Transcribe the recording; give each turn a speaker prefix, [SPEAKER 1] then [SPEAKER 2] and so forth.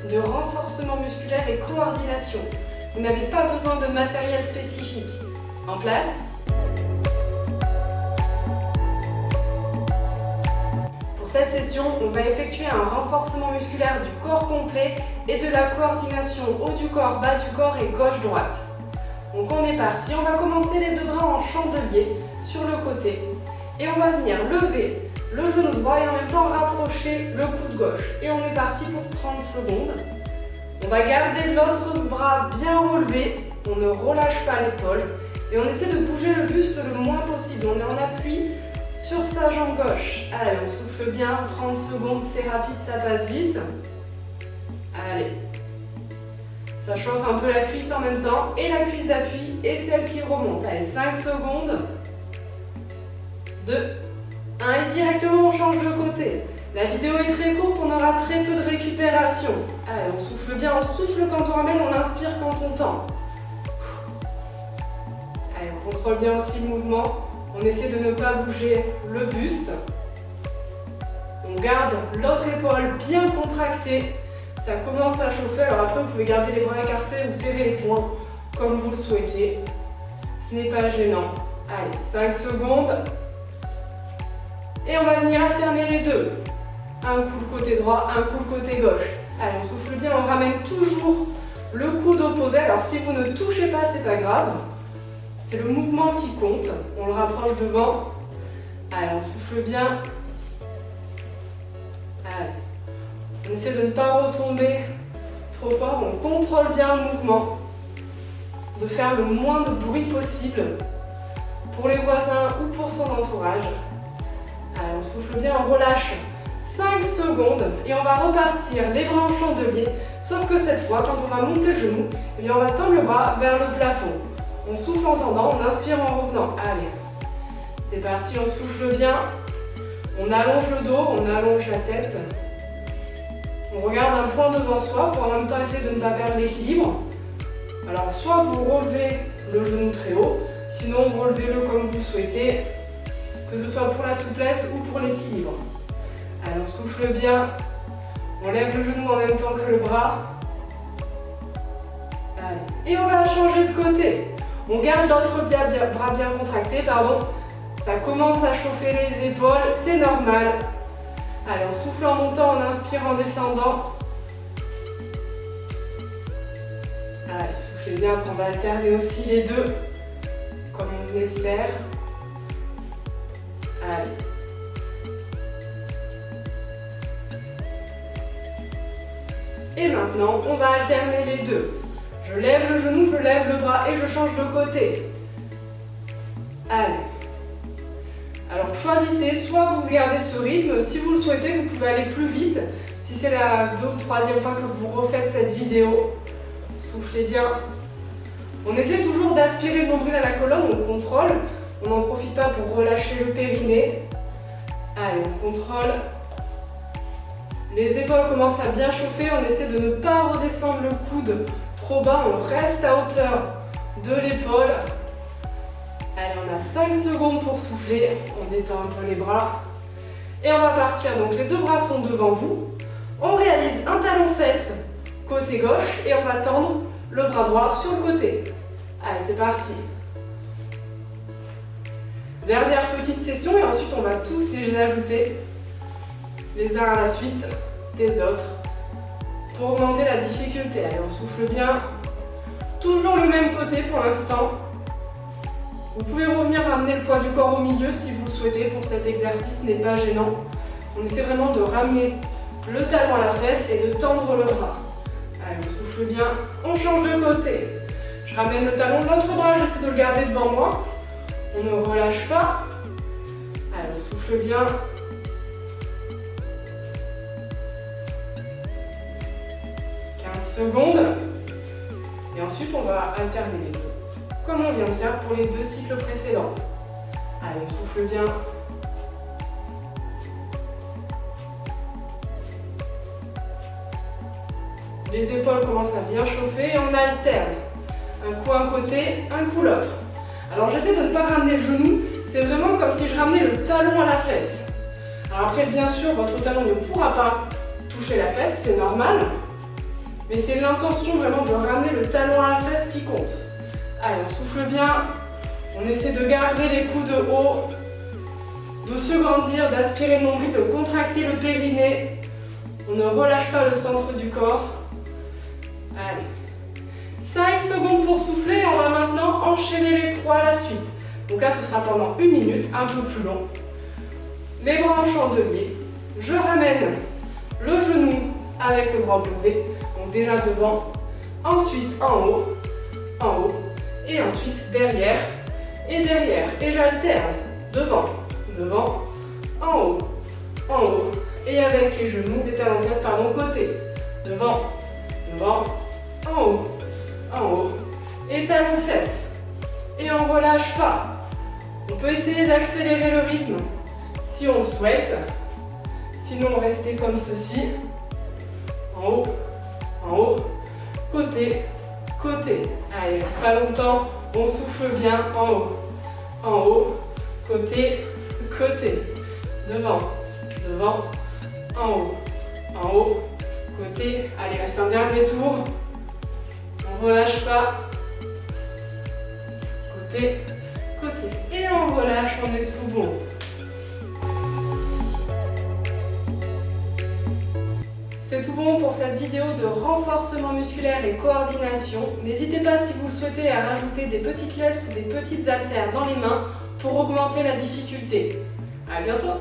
[SPEAKER 1] de renforcement musculaire et coordination. Vous n'avez pas besoin de matériel spécifique. En place. Pour cette session, on va effectuer un renforcement musculaire du corps complet et de la coordination haut du corps, bas du corps et gauche-droite. Donc on est parti, on va commencer les deux bras en chandelier sur le côté et on va venir lever le genou droit et en même temps rapprocher le coude gauche. Et on est parti pour 30 secondes. On va garder l'autre bras bien relevé, on ne relâche pas l'épaule et on essaie de bouger le buste le moins possible. On est en appui sur sa jambe gauche. Allez, on souffle bien, 30 secondes, c'est rapide, ça passe vite. Allez. Ça chauffe un peu la cuisse en même temps et la cuisse d'appui et celle qui remonte. Allez, 5 secondes. 2, 1 et directement on change de côté. La vidéo est très courte, on aura très peu de récupération. Allez, on souffle bien, on souffle quand on ramène, on inspire quand on tend. Allez, on contrôle bien aussi le mouvement. On essaie de ne pas bouger le buste. On garde l'autre épaule bien contractée. Ça commence à chauffer, alors après vous pouvez garder les bras écartés ou serrer les poings comme vous le souhaitez. Ce n'est pas gênant. Allez, 5 secondes. Et on va venir alterner les deux. Un coup le côté droit, un coup le côté gauche. Allez, on souffle bien, on ramène toujours le coude opposé. Alors si vous ne touchez pas, c'est pas grave. C'est le mouvement qui compte. On le rapproche devant. Allez, on souffle bien. Allez. On essaie de ne pas retomber trop fort. On contrôle bien le mouvement. De faire le moins de bruit possible pour les voisins ou pour son entourage. Allez, on souffle bien, on relâche 5 secondes et on va repartir les bras en chandelier. Sauf que cette fois, quand on va monter le genou, eh bien on va tendre le bras vers le plafond. On souffle en tendant, on inspire en revenant. Allez, c'est parti, on souffle bien. On allonge le dos, on allonge la tête. On regarde un point devant soi pour en même temps essayer de ne pas perdre l'équilibre. Alors, soit vous relevez le genou très haut, sinon relevez-le comme vous souhaitez, que ce soit pour la souplesse ou pour l'équilibre. Alors, on souffle bien. On lève le genou en même temps que le bras. Allez. Et on va changer de côté. On garde l'autre bras bien contracté, pardon. Ça commence à chauffer les épaules, c'est normal. Allez, on souffle en montant, on inspire en descendant. Allez, soufflez bien, après on va alterner aussi les deux, comme on venait de faire. Allez. Et maintenant, on va alterner les deux. Je lève le genou, je lève le bras et je change de côté. Allez. Alors choisissez, soit vous gardez ce rythme, si vous le souhaitez, vous pouvez aller plus vite. Si c'est la 2e ou 3e fois que vous refaites cette vidéo, soufflez bien. On essaie toujours d'aspirer le nombril à la colonne, on contrôle. On n'en profite pas pour relâcher le périnée. Allez, on contrôle. Les épaules commencent à bien chauffer, on essaie de ne pas redescendre le coude trop bas, on reste à hauteur de l'épaule. Allez, on a 5 secondes pour souffler, on détend un peu les bras. Et on va partir, donc les deux bras sont devant vous. On réalise un talon-fesse côté gauche et on va tendre le bras droit sur le côté. Allez, c'est parti. Dernière petite session et ensuite on va tous les ajouter les uns à la suite des autres pour augmenter la difficulté. Allez, on souffle bien. Toujours le même côté pour l'instant. Vous pouvez revenir ramener le poids du corps au milieu si vous le souhaitez pour cet exercice, ce n'est pas gênant. On essaie vraiment de ramener le talon à la fesse et de tendre le bras. Allez, on souffle bien, on change de côté. Je ramène le talon de l'autre bras, j'essaie de le garder devant moi. On ne relâche pas. Allez, on souffle bien. Secondes. Et ensuite, on va alterner les deux, comme on vient de faire pour les 2 cycles précédents. Allez, on souffle bien. Les épaules commencent à bien chauffer et on alterne. Un coup un côté, un coup l'autre. Alors, j'essaie de ne pas ramener le genou. C'est vraiment comme si je ramenais le talon à la fesse. Alors après, bien sûr, votre talon ne pourra pas toucher la fesse, c'est normal. mais c'est l'intention vraiment de ramener le talon à la fesse qui compte. Allez, on souffle bien, on essaie de garder les coudes hauts, de se grandir, d'aspirer le nombril, de contracter le périnée. On ne relâche pas le centre du corps. Allez. 5 secondes pour souffler, on va maintenant enchaîner les 3 à la suite. Donc là, ce sera pendant 1 minute, un peu plus long. Les bras en chandelier. Je ramène le genou avec le bras opposé. Donc déjà devant, ensuite en haut, et ensuite derrière, et derrière. Et j'alterne devant, en haut, et avec les genoux, les talons fesses, pardon, côté. Devant, en haut, et talons fesses. Et on ne relâche pas. On peut essayer d'accélérer le rythme si on souhaite. Sinon, rester comme ceci. En haut, côté. Allez, reste pas longtemps. On souffle bien en haut, côté. Devant, en haut, côté. Allez, reste un dernier tour. On relâche pas. Côté. Et on relâche, on est tout bon. C'est tout bon pour cette vidéo de renforcement musculaire et coordination. N'hésitez pas, si vous le souhaitez, à rajouter des petites lestes ou des petites haltères dans les mains pour augmenter la difficulté. À bientôt!